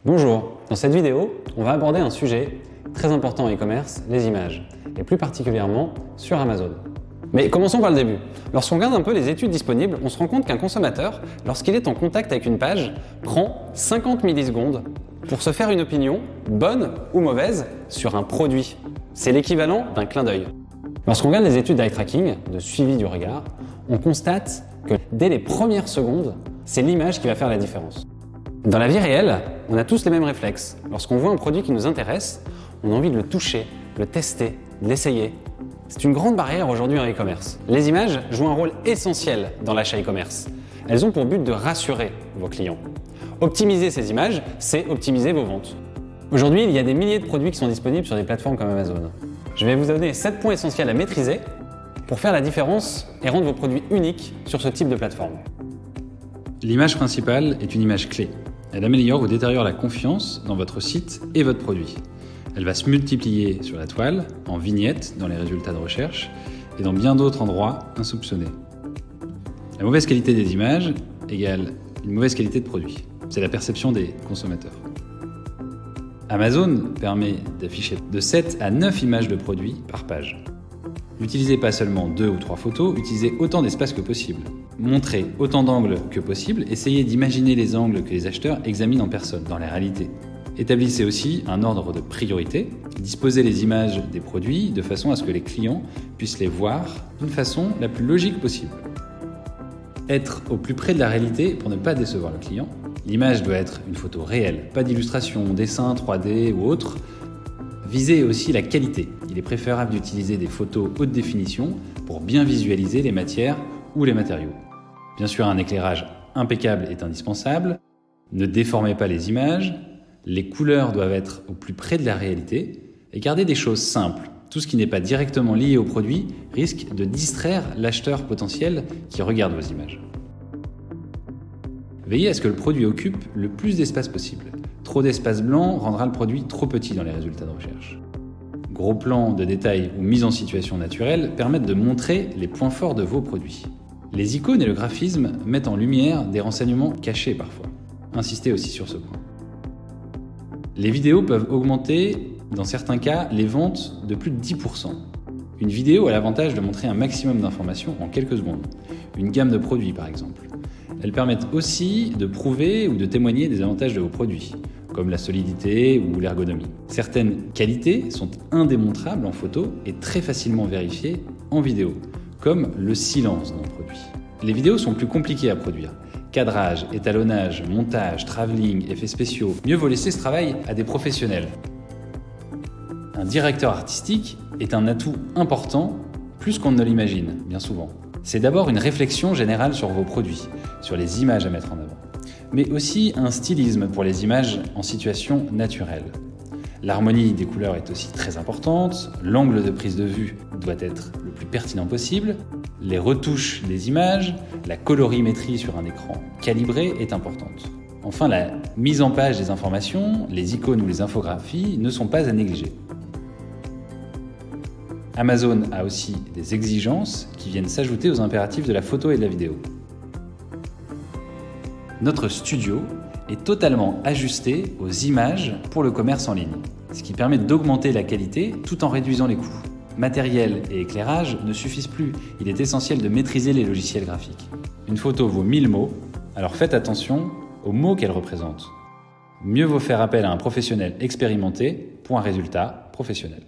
Bonjour, dans cette vidéo, on va aborder un sujet très important en e-commerce, les images, et plus particulièrement sur Amazon. Mais commençons par le début. Lorsqu'on regarde un peu les études disponibles, on se rend compte qu'un consommateur, lorsqu'il est en contact avec une page, prend 50 millisecondes pour se faire une opinion, bonne ou mauvaise, sur un produit. C'est l'équivalent d'un clin d'œil. Lorsqu'on regarde les études d'eye tracking, de suivi du regard, on constate que dès les premières secondes, c'est l'image qui va faire la différence. Dans la vie réelle, on a tous les mêmes réflexes. Lorsqu'on voit un produit qui nous intéresse, on a envie de le toucher, de le tester, de l'essayer. C'est une grande barrière aujourd'hui en e-commerce. Les images jouent un rôle essentiel dans l'achat e-commerce. Elles ont pour but de rassurer vos clients. Optimiser ces images, c'est optimiser vos ventes. Aujourd'hui, il y a des milliers de produits qui sont disponibles sur des plateformes comme Amazon. Je vais vous donner 7 points essentiels à maîtriser pour faire la différence et rendre vos produits uniques sur ce type de plateforme. L'image principale est une image clé. Elle améliore ou détériore la confiance dans votre site et votre produit. Elle va se multiplier sur la toile, en vignettes dans les résultats de recherche et dans bien d'autres endroits insoupçonnés. La mauvaise qualité des images égale une mauvaise qualité de produit. C'est la perception des consommateurs. Amazon permet d'afficher de 7 à 9 images de produits par page. N'utilisez pas seulement 2 ou 3 photos, utilisez autant d'espace que possible. Montrez autant d'angles que possible, essayez d'imaginer les angles que les acheteurs examinent en personne, dans la réalité. Établissez aussi un ordre de priorité, disposez les images des produits de façon à ce que les clients puissent les voir d'une façon la plus logique possible. Être au plus près de la réalité pour ne pas décevoir le client. L'image doit être une photo réelle, pas d'illustration, dessin, 3D ou autre. Visez aussi la qualité. Il est préférable d'utiliser des photos haute définition pour bien visualiser les matières ou les matériaux. Bien sûr, un éclairage impeccable est indispensable. Ne déformez pas les images. Les couleurs doivent être au plus près de la réalité. Et gardez des choses simples. Tout ce qui n'est pas directement lié au produit risque de distraire l'acheteur potentiel qui regarde vos images. Veillez à ce que le produit occupe le plus d'espace possible. Trop d'espace blanc rendra le produit trop petit dans les résultats de recherche. Gros plans de détail ou mise en situation naturelle permettent de montrer les points forts de vos produits. Les icônes et le graphisme mettent en lumière des renseignements cachés parfois. Insistez aussi sur ce point. Les vidéos peuvent augmenter, dans certains cas, les ventes de plus de 10%. Une vidéo a l'avantage de montrer un maximum d'informations en quelques secondes. Une gamme de produits par exemple. Elles permettent aussi de prouver ou de témoigner des avantages de vos produits, comme la solidité ou l'ergonomie. Certaines qualités sont indémontrables en photo et très facilement vérifiées en vidéo, comme le silence d'un produit. Les vidéos sont plus compliquées à produire. Cadrage, étalonnage, montage, travelling, effets spéciaux. Mieux vaut laisser ce travail à des professionnels. Un directeur artistique est un atout important, plus qu'on ne l'imagine, bien souvent. C'est d'abord une réflexion générale sur vos produits, sur les images à mettre en avant, mais aussi un stylisme pour les images en situation naturelle. L'harmonie des couleurs est aussi très importante, l'angle de prise de vue doit être le plus pertinent possible, les retouches des images, la colorimétrie sur un écran calibré est importante. Enfin, la mise en page des informations, les icônes ou les infographies ne sont pas à négliger. Amazon a aussi des exigences qui viennent s'ajouter aux impératifs de la photo et de la vidéo. Notre studio est totalement ajusté aux images pour le commerce en ligne, ce qui permet d'augmenter la qualité tout en réduisant les coûts. Matériel et éclairage ne suffisent plus, il est essentiel de maîtriser les logiciels graphiques. Une photo vaut 1000 mots, alors faites attention aux mots qu'elle représente. Mieux vaut faire appel à un professionnel expérimenté pour un résultat professionnel.